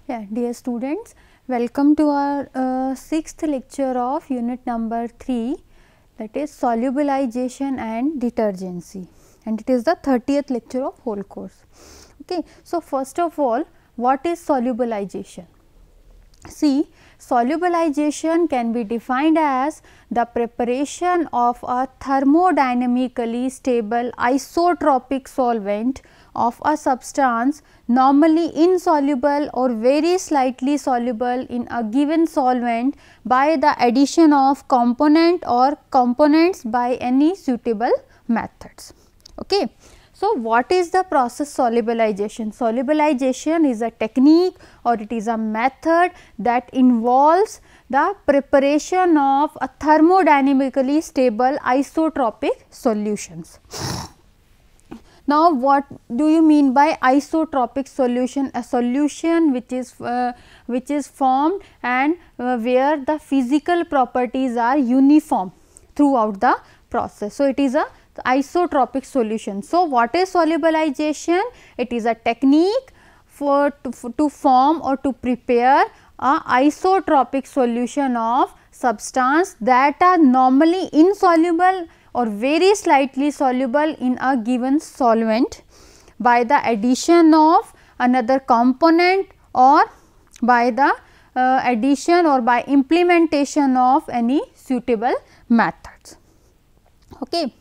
Yeah, dear students, welcome to our sixth lecture of unit number 3, that is solubilization and detergency, and it is the 30th lecture of whole course. Okay. So, first of all, what is solubilization? See, solubilization can be defined as the preparation of a thermodynamically stable isotropic solvent of a substance normally insoluble or very slightly soluble in a given solvent by the addition of component or components by any suitable methods. Okay. So, what is the process solubilization? Solubilization is a technique or it is a method that involves the preparation of a thermodynamically stable isotropic solutions. Now, what do you mean by isotropic solution? A solution which is formed and where the physical properties are uniform throughout the process. So, it is a isotropic solution. So, what is solubilization? It is a technique to form or to prepare a isotropic solution of substance that are normally insoluble or very slightly soluble in a given solvent by the addition of another component or by the addition or by implementation of any suitable methods. Okay.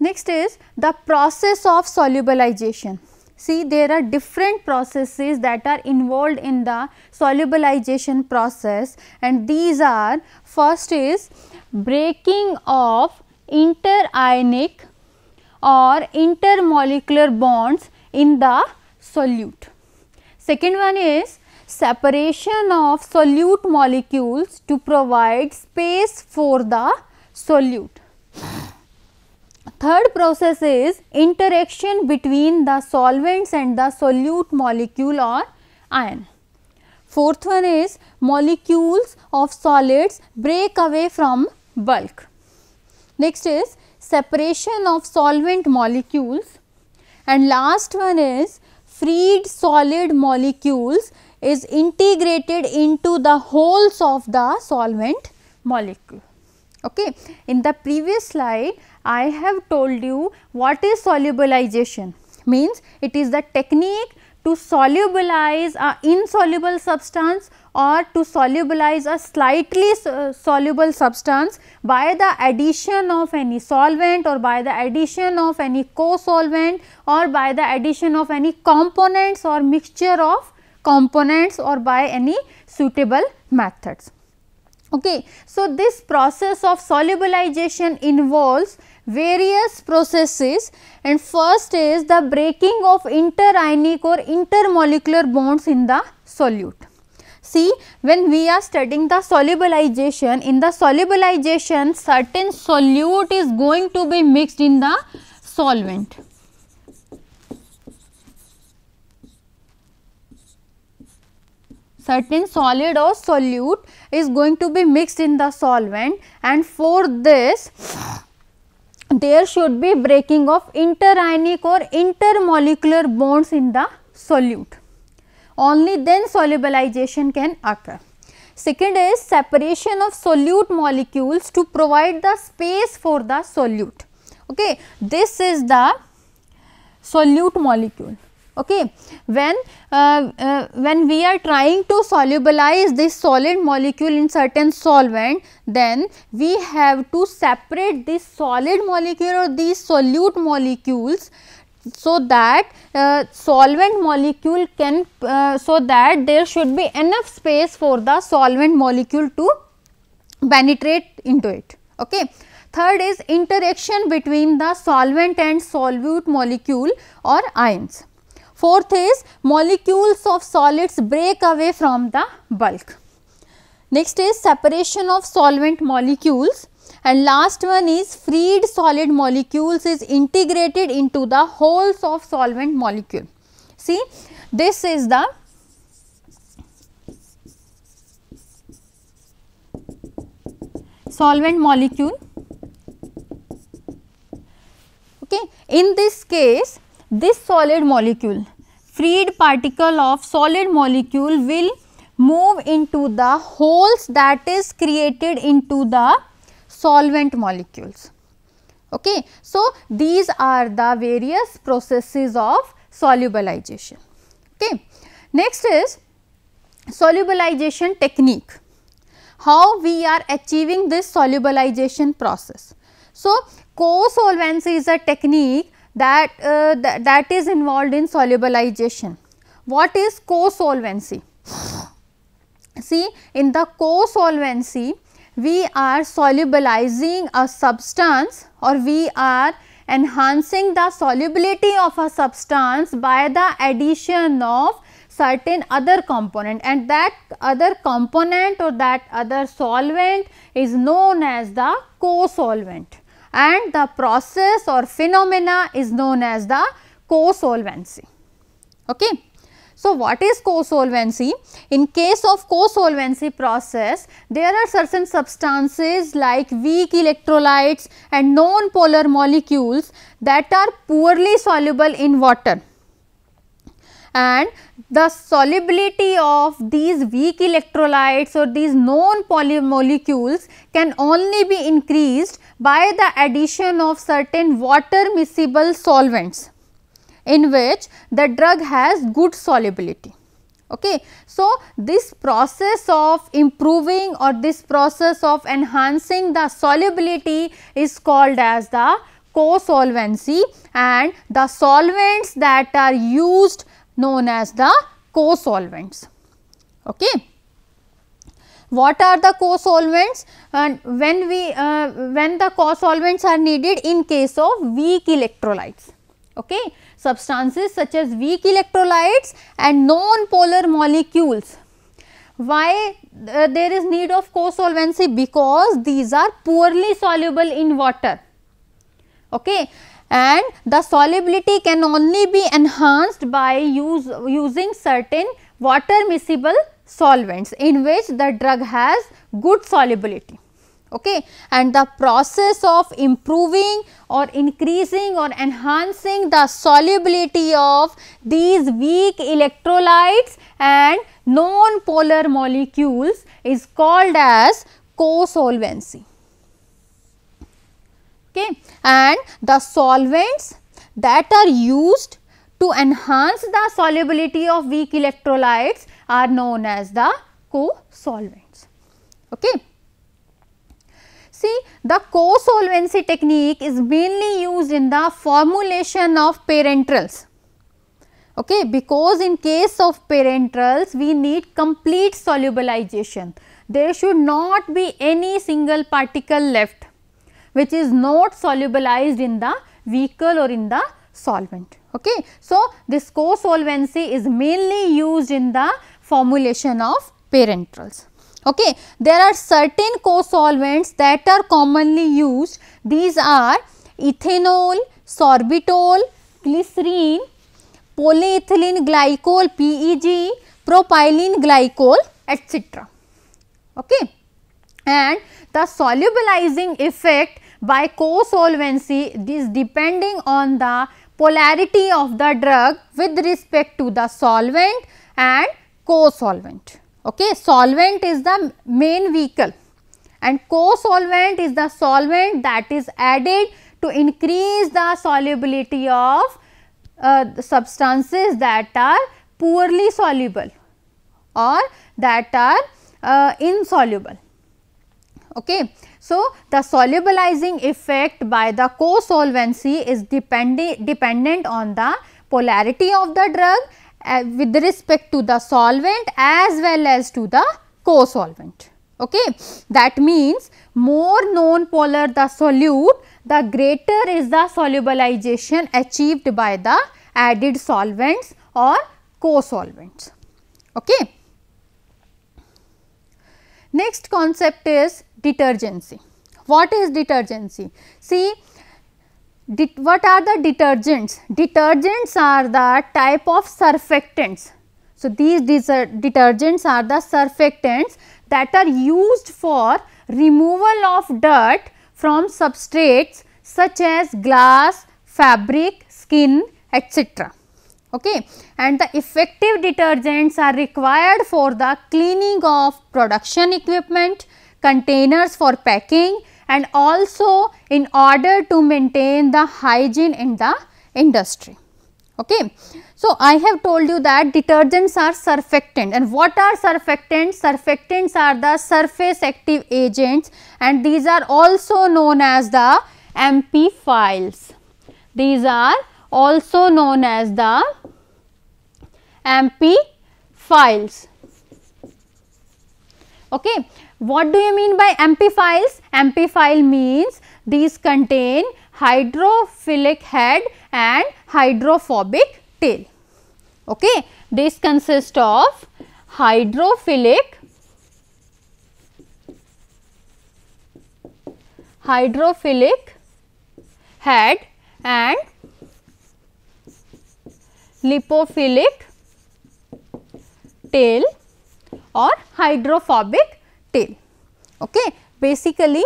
Next is the process of solubilization. See, there are different processes that are involved in the solubilization process, and these are: first is breaking of interionic or intermolecular bonds in the solute. Second one is separation of solute molecules to provide space for the solute. Third process is interaction between the solvents and the solute molecule or ion. Fourth one is molecules of solids break away from bulk. Next is separation of solvent molecules, and last one is freed solid molecules is integrated into the wholes of the solvent molecule. Okay. In the previous slide, I have told you what is solubilization. Means it is the technique to solubilize a insoluble substance or to solubilize a slightly soluble substance by the addition of any solvent or by the addition of any co-solvent or by the addition of any components or mixture of components or by any suitable methods. Okay. So, this process of solubilization involves various processes, and first is the breaking of interionic or intermolecular bonds in the solute. See, when we are studying the solubilization, in the solubilization certain solute is going to be mixed in the solvent. Certain solid or solute is going to be mixed in the solvent, and for this there should be breaking of interionic or intermolecular bonds in the solute. Only then solubilization can occur. Second is separation of solute molecules to provide the space for the solute. Okay. This is the solute molecule. Okay. When we are trying to solubilize this solid molecule in certain solvent, then we have to separate this solid molecule or these solute molecules, so that solvent molecule can so that there should be enough space for the solvent molecule to penetrate into it. Okay. Third is interaction between the solvent and solute molecule or ions. Fourth is molecules of solids break away from the bulk. Next is separation of solvent molecules, and last one is freed solid molecules is integrated into the wholes of solvent molecule. See, this is the solvent molecule. Okay. In this case, this solid molecule freed particle of solid molecule will move into the holes that is created into the solvent molecules. Okay. So, these are the various processes of solubilization. Okay. Next is solubilization technique. How we are achieving this solubilization process. So, co-solvency is a technique that that is involved in solubilization. What is co-solvency? See, in the co-solvency, we are solubilizing a substance, or we are enhancing the solubility of a substance by the addition of certain other component, and that other component or that other solvent is known as the co-solvent, and the process or phenomena is known as the co-solvency. Okay. So, what is co-solvency? In case of co-solvency process, there are certain substances like weak electrolytes and non-polar molecules that are poorly soluble in water, and the solubility of these weak electrolytes or these non-polar molecules can only be increased by the addition of certain water miscible solvents in which the drug has good solubility. Okay. So, this process of improving or this process of enhancing the solubility is called as the co-solvency, and the solvents that are used known as the co-solvents. Okay. What are the co-solvents? And when the co-solvents are needed in case of weak electrolytes. Okay. Substances such as weak electrolytes and non-polar molecules. Why there is need of co-solvency? Because these are poorly soluble in water. Okay. And the solubility can only be enhanced by using certain water miscible solvents in which the drug has good solubility. Okay. And the process of improving or increasing or enhancing the solubility of these weak electrolytes and non-polar molecules is called as co-solvency. Okay. And the solvents that are used to enhance the solubility of weak electrolytes are known as the co-solvents. Okay. See, the co-solvency technique is mainly used in the formulation of parenterals. Okay, because in case of parenterals, we need complete solubilization. There should not be any single particle left which is not solubilized in the vehicle or in the solvent. Okay. So, this co-solvency is mainly used in the formulation of parenterals. Okay. There are certain co-solvents that are commonly used. These are ethanol, sorbitol, glycerine, polyethylene glycol PEG, propylene glycol, etc. Okay. And the solubilizing effect by co-solvency is depending on the polarity of the drug with respect to the solvent and co-solvent. Okay. Solvent is the main vehicle and co-solvent is the solvent that is added to increase the solubility of the substances that are poorly soluble or that are insoluble. Okay. So, the solubilizing effect by the co-solvency is dependent on the polarity of the drug with respect to the solvent as well as to the co-solvent. Okay. That means, more non-polar the solute, the greater is the solubilization achieved by the added solvents or co-solvents. Okay. Next concept is detergency. What is detergency? See, what are the detergents? Detergents are the type of surfactants. So, these detergents are the surfactants that are used for removal of dirt from substrates such as glass, fabric, skin, etc. Okay, and the effective detergents are required for the cleaning of production equipment, containers for packing, and also in order to maintain the hygiene in the industry. Okay. So, I have told you that detergents are surfactant, and what are surfactants? Surfactants are the surface active agents, and these are also known as the amphiphils. These are also known as the amphiphils. Okay. What do you mean by amphiphils? Amphiphil means these contain hydrophilic head and hydrophobic tail. Okay. This consists of hydrophilic head and lipophilic tail or hydrophobic tail. Okay. Basically,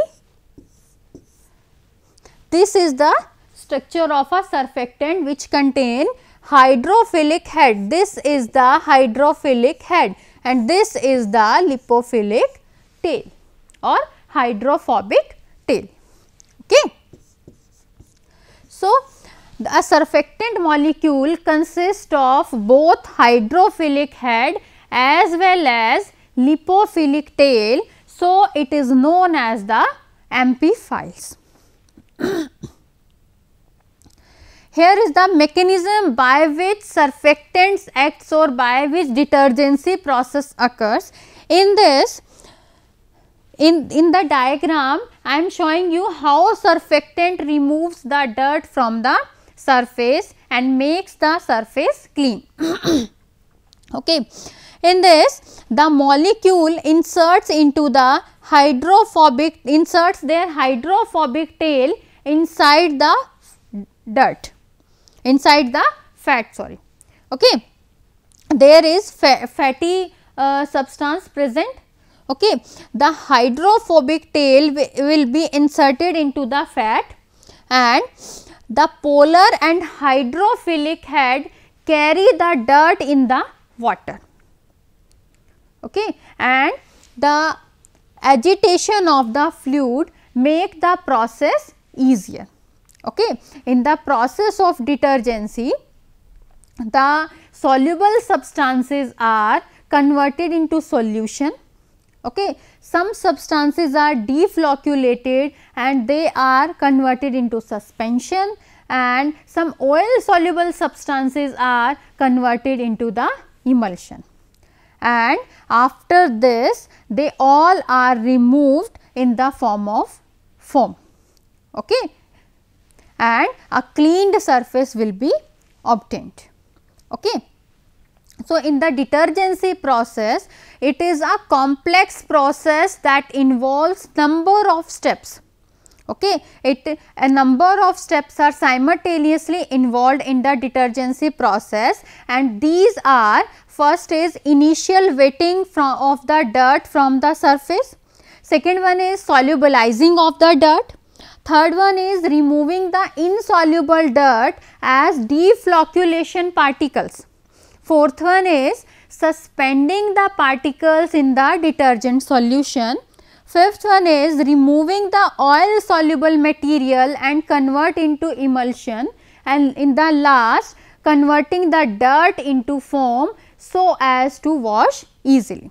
this is the structure of a surfactant which contain hydrophilic head. This is the hydrophilic head and this is the lipophilic tail or hydrophobic tail. Okay. So, a surfactant molecule consists of both hydrophilic head as well as lipophilic tail. So, it is known as the amphiphils. Here is the mechanism by which surfactants acts or by which detergency process occurs. In this, in the diagram, I am showing you how surfactant removes the dirt from the surface and makes the surface clean. Okay. In this, the molecule inserts their hydrophobic tail inside the dirt, inside the fat, sorry. Okay. There is fatty substance present. Okay. The hydrophobic tail will be inserted into the fat and the polar and hydrophilic head carry the dirt in the water. Okay. And the agitation of the fluid make the process easier. Okay. In the process of detergency, the soluble substances are converted into solution. Okay. Some substances are deflocculated and they are converted into suspension, and some oil soluble substances are converted into the emulsion. And after this, they all are removed in the form of foam. Okay. And a cleaned surface will be obtained. Okay. So, in the detergency process, it is a complex process that involves number of steps. Okay. A number of steps are simultaneously involved in the detergency process, and these are: first is initial wetting of the dirt from the surface, second one is solubilizing of the dirt, third one is removing the insoluble dirt as deflocculation particles, fourth one is suspending the particles in the detergent solution, fifth one is removing the oil soluble material and convert into emulsion, and in the last converting the dirt into foam so as to wash easily.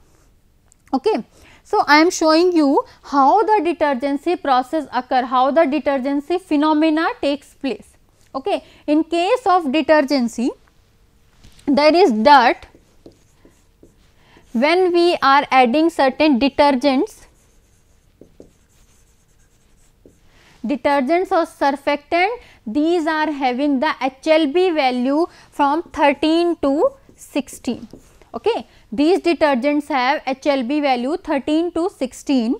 Okay. So, I am showing you how the detergency process occur, how the detergency phenomena takes place. Okay. In case of detergency, there is dirt. When we are adding certain detergents or surfactant, these are having the HLB value from 13 to 16. Okay. These detergents have HLB value 13 to 16,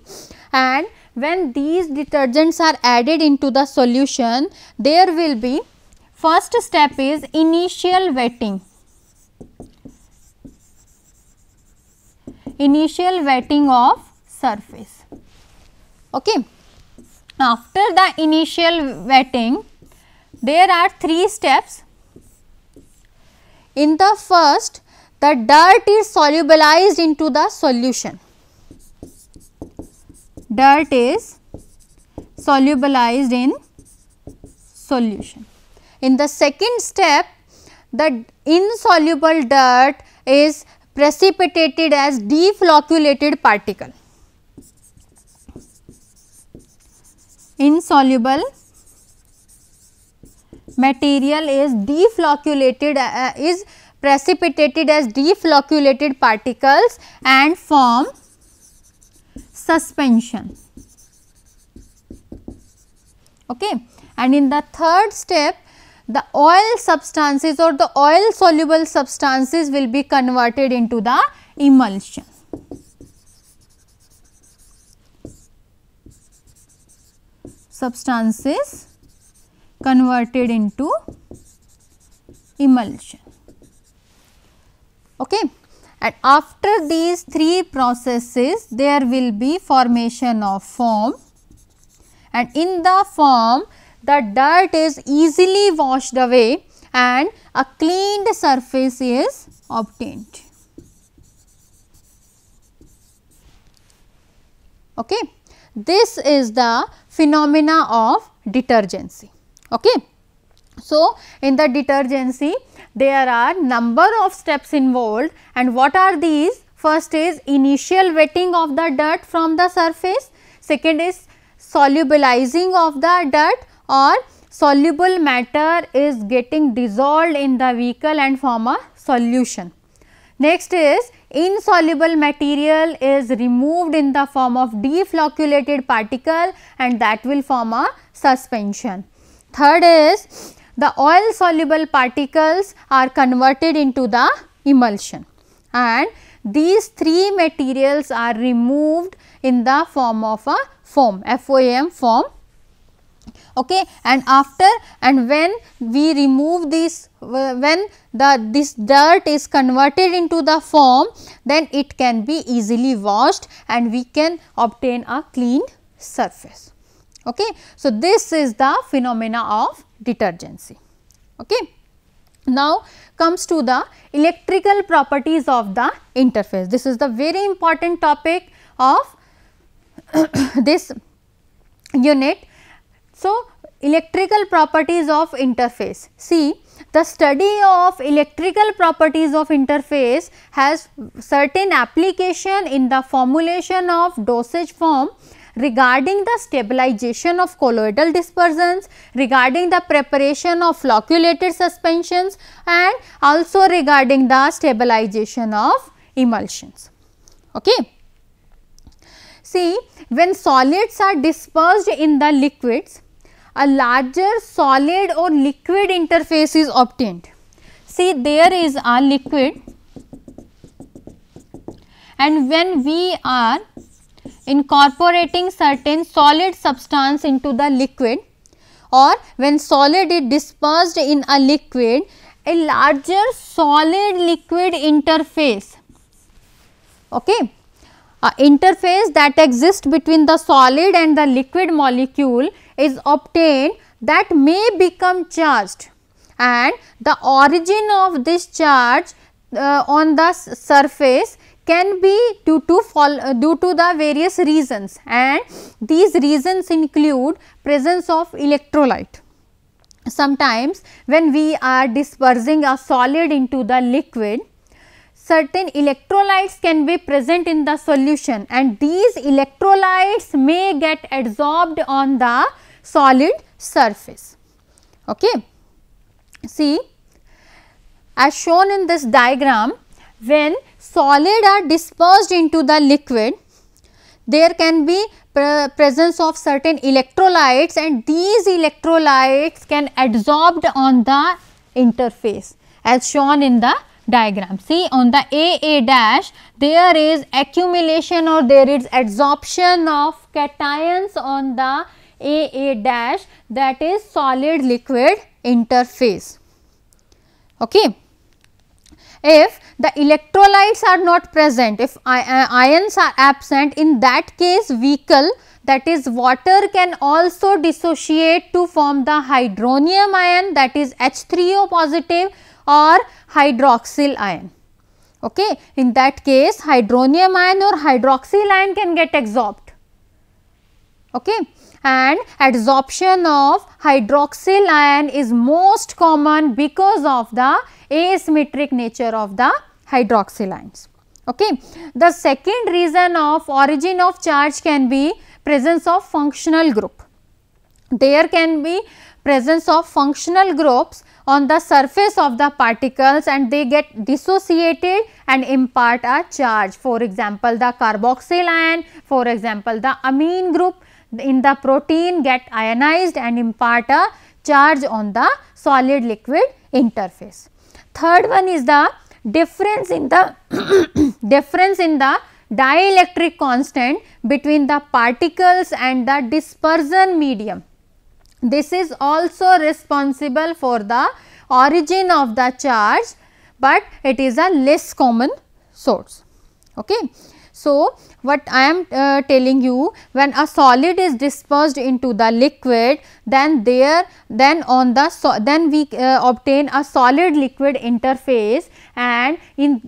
and when these detergents are added into the solution, there will be, first step is initial wetting. Initial wetting of surface. Okay. After the initial wetting, there are three steps. in the first, the dirt is solubilized into the solution. Dirt is solubilized in solution. In the second step, the insoluble dirt is precipitated as deflocculated particle. Insoluble material is is precipitated as deflocculated particles and form suspension. Okay. And in the third step, the oil substances or the oil soluble substances will be converted into the emulsion. Substances converted into emulsion. Okay. And after these three processes, there will be formation of foam, and in the foam the dirt is easily washed away and a cleaned surface is obtained. Okay. This is the phenomena of detergency. Okay. So, in the detergency there are number of steps involved, and what are these? First is initial wetting of the dirt from the surface, second is solubilizing of the dirt or soluble matter is getting dissolved in the vehicle and form a solution. Next is insoluble material is removed in the form of deflocculated particle and that will form a suspension. Third is the oil soluble particles are converted into the emulsion, and these three materials are removed in the form of a foam, FOAM foam. Okay. And after and when we remove this, when this dirt is converted into the foam, then it can be easily washed and we can obtain a clean surface. Okay. So, this is the phenomena of detergency. Okay. Now, comes to the electrical properties of the interface. This is the very important topic of this unit. So, electrical properties of interface. See, the study of electrical properties of interface has certain application in the formulation of dosage form, regarding the stabilization of colloidal dispersions, regarding the preparation of flocculated suspensions, and also regarding the stabilization of emulsions. Okay. See, when solids are dispersed in the liquids, a larger solid or liquid interface is obtained. See, there is a liquid, and when we are incorporating certain solid substance into the liquid, or when solid is dispersed in a liquid, a larger solid liquid interface, okay, interface that exists between the solid and the liquid molecule is obtained, that may become charged, and the origin of this charge on the surface can be due to the various reasons, and these reasons include presence of electrolyte. Sometimes when we are dispersing a solid into the liquid, certain electrolytes can be present in the solution, and these electrolytes may get adsorbed on the solid surface. Okay. See, as shown in this diagram, when solid are dispersed into the liquid, there can be presence of certain electrolytes, and these electrolytes can adsorbed on the interface as shown in the diagram. See, on the AA dash there is accumulation or there is adsorption of cations on the AA dash, that is solid liquid interface. Okay. If the electrolytes are not present, if ions are absent, in that case vehicle, that is water, can also dissociate to form the hydronium ion, that is H3O positive, or hydroxyl ion. Okay. In that case, hydronium ion or hydroxyl ion can get absorbed. Okay. And adsorption of hydroxyl ion is most common because of the asymmetric nature of the hydroxyl ions. Okay. The second reason of origin of charge can be presence of functional group. There can be presence of functional groups on the surface of the particles and they get dissociated and impart a charge. For example, the carboxyl ion, for example, the amine group in the protein get ionized and impart a charge on the solid liquid interface. Third one is the difference in the dielectric constant between the particles and the dispersion medium. This is also responsible for the origin of the charge, but it is a less common source. Okay. So, what I am telling you, when a solid is dispersed into the liquid, then we obtain a solid liquid interface, and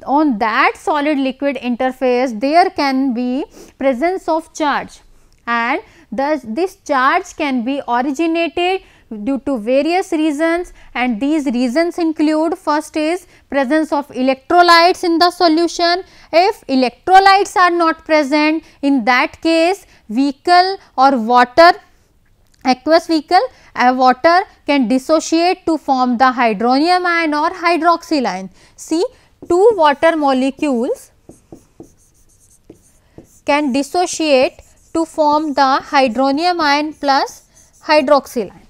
on that solid liquid interface there can be presence of charge, and thus this charge can be originated due to various reasons, and these reasons include: first is presence of electrolytes in the solution. If electrolytes are not present, in that case vehicle or water, aqueous vehicle, water can dissociate to form the hydronium ion or hydroxyl ion. See, two water molecules can dissociate to form the hydronium ion plus hydroxyl ion,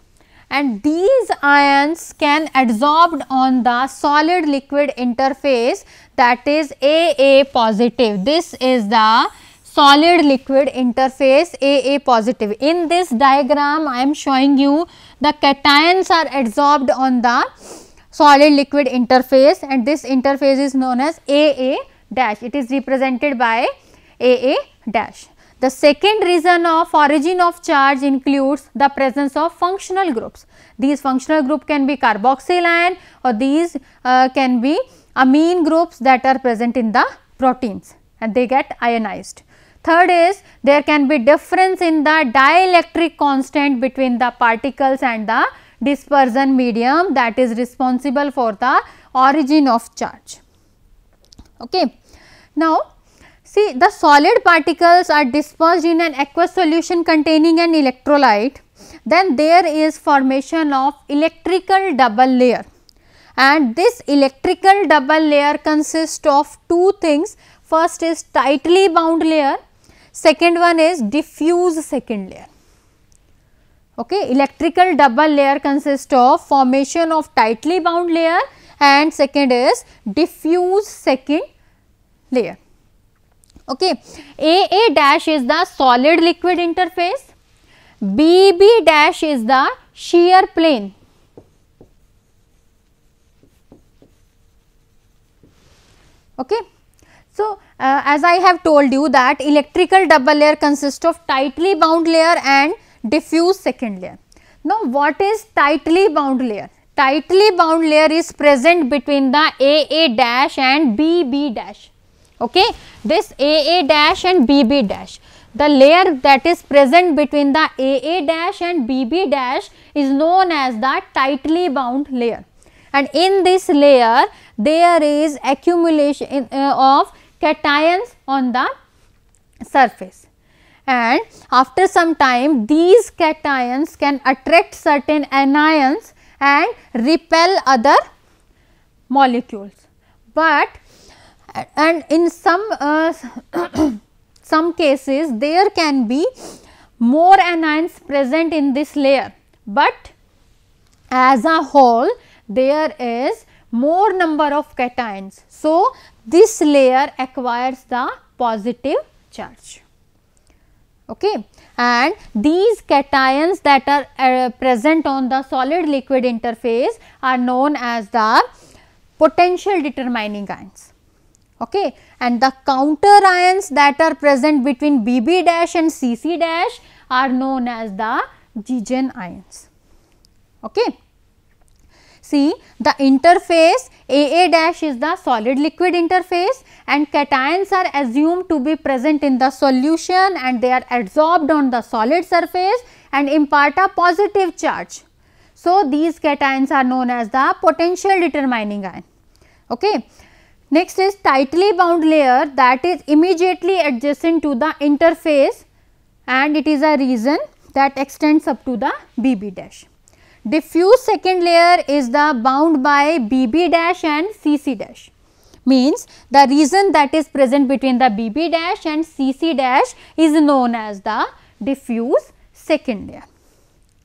and these ions can adsorbed on the solid liquid interface, that is AA positive. This is the solid liquid interface AA positive. In this diagram I am showing you the cations are adsorbed on the solid liquid interface, and this interface is known as AA dash. It is represented by AA dash. The second reason of origin of charge includes the presence of functional groups. These functional group can be carboxyl ion, or these can be amine groups that are present in the proteins and they get ionized. Third is there can be difference in the dielectric constant between the particles and the dispersion medium, that is responsible for the origin of charge. Okay. Now, see, the solid particles are dispersed in an aqueous solution containing an electrolyte, then there is formation of electrical double layer, and this electrical double layer consists of two things. First is tightly bound layer, second one is diffuse second layer. Okay. Electrical double layer consists of formation of tightly bound layer and second is diffuse second layer. Okay. AA dash is the solid liquid interface, BB dash is the shear plane. Okay. So, as I have told you that electrical double layer consists of tightly bound layer and diffuse second layer. Now, what is tightly bound layer? Tightly bound layer is present between the AA dash and BB dash. Okay. This AA dash and BB dash, the layer that is present between the AA dash and BB dash is known as the tightly bound layer, and in this layer there is accumulation of cations on the surface, and after some time these cations can attract certain anions and repel other molecules. But and in some cases there can be more anions present in this layer, but as a whole there is more number of cations. So, this layer acquires the positive charge. Okay. And these cations that are present on the solid liquid interface are known as the potential determining ions. Okay. And the counter ions that are present between BB dash and CC dash are known as the Giegen ions. Okay. See, the interface AA dash is the solid liquid interface, and cations are assumed to be present in the solution and they are adsorbed on the solid surface and impart a positive charge. So, these cations are known as the potential determining ion. Okay. Next is tightly bound layer, that is immediately adjacent to the interface and it is a region that extends up to the BB dash. Diffuse second layer is the bound by BB dash and CC dash, means the region that is present between the BB dash and CC dash is known as the diffuse second layer.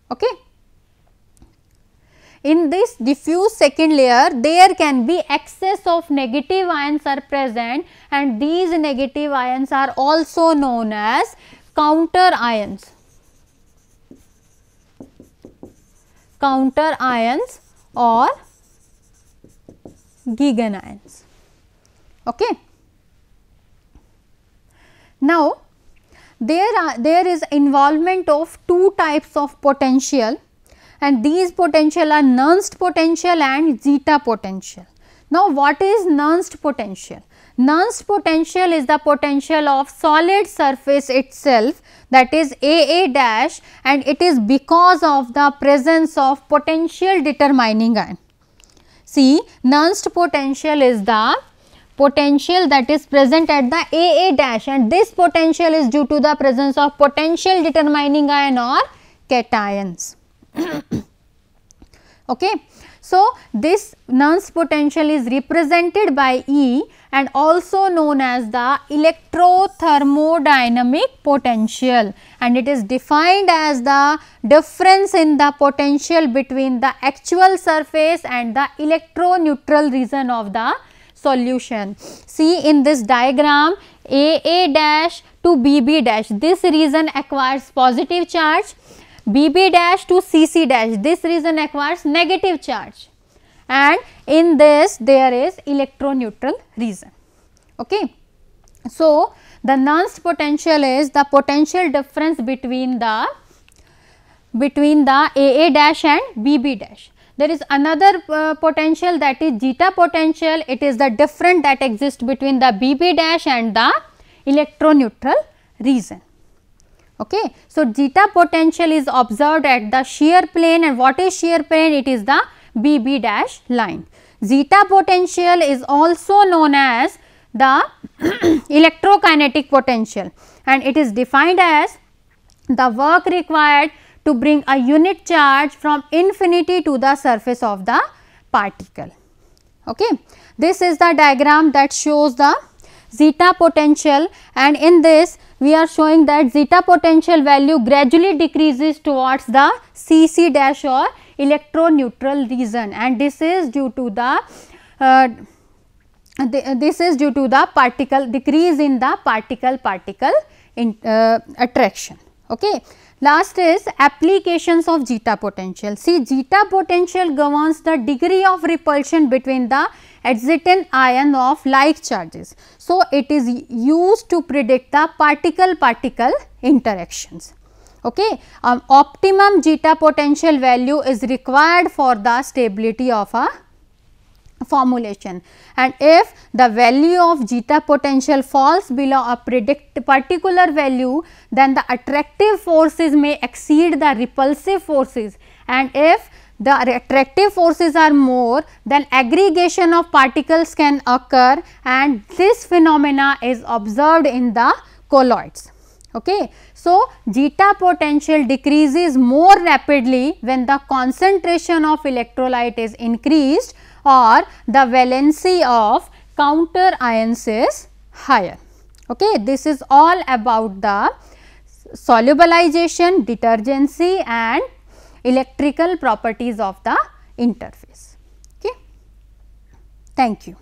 Okay. In this diffuse second layer, there can be excess of negative ions are present and these negative ions are also known as counter ions. Counter ions or Gigan ions. Okay. Now, there is involvement of two types of potential, and these potential are Nernst potential and zeta potential. Now, what is Nernst potential? Nernst potential is the potential of solid surface itself, that is AA dash, and it is because of the presence of potential determining ion. See, Nernst potential is the potential that is present at the AA dash, and this potential is due to the presence of potential determining ion or cations. Okay. So, this Nernst potential is represented by E and also known as the electrothermodynamic potential, and it is defined as the difference in the potential between the actual surface and the electroneutral region of the solution. See, in this diagram, AA dash to BB dash, this region acquires positive charge, BB dash to CC dash, this region acquires negative charge, and in this there is electroneutral region. Okay. So, the Nernst potential is the potential difference between the AA dash and BB dash. There is another potential, that is zeta potential, it is the difference that exists between the BB dash and the electroneutral region. Okay. So, zeta potential is observed at the shear plane, and what is shear plane? It is the BB dash line. Zeta potential is also known as the electrokinetic potential, and it is defined as the work required to bring a unit charge from infinity to the surface of the particle. Okay. This is the diagram that shows the zeta potential, and in this we are showing that zeta potential value gradually decreases towards the CC dash or electroneutral region, and this is due to the particle decrease in the particle attraction. Okay. Last is applications of zeta potential. See, zeta potential governs the degree of repulsion between the adjacent ion of like charges. So, it is used to predict the particle-particle interactions. Okay. Optimum zeta potential value is required for the stability of a formulation, and if the value of zeta potential falls below a particular value, then the attractive forces may exceed the repulsive forces, and if the attractive forces are more, then aggregation of particles can occur, and this phenomena is observed in the colloids. Okay. So, zeta potential decreases more rapidly when the concentration of electrolyte is increased or the valency of counter ions is higher. Okay. This is all about the solubilization, detergency and electrical properties of the interface. Okay. Thank you.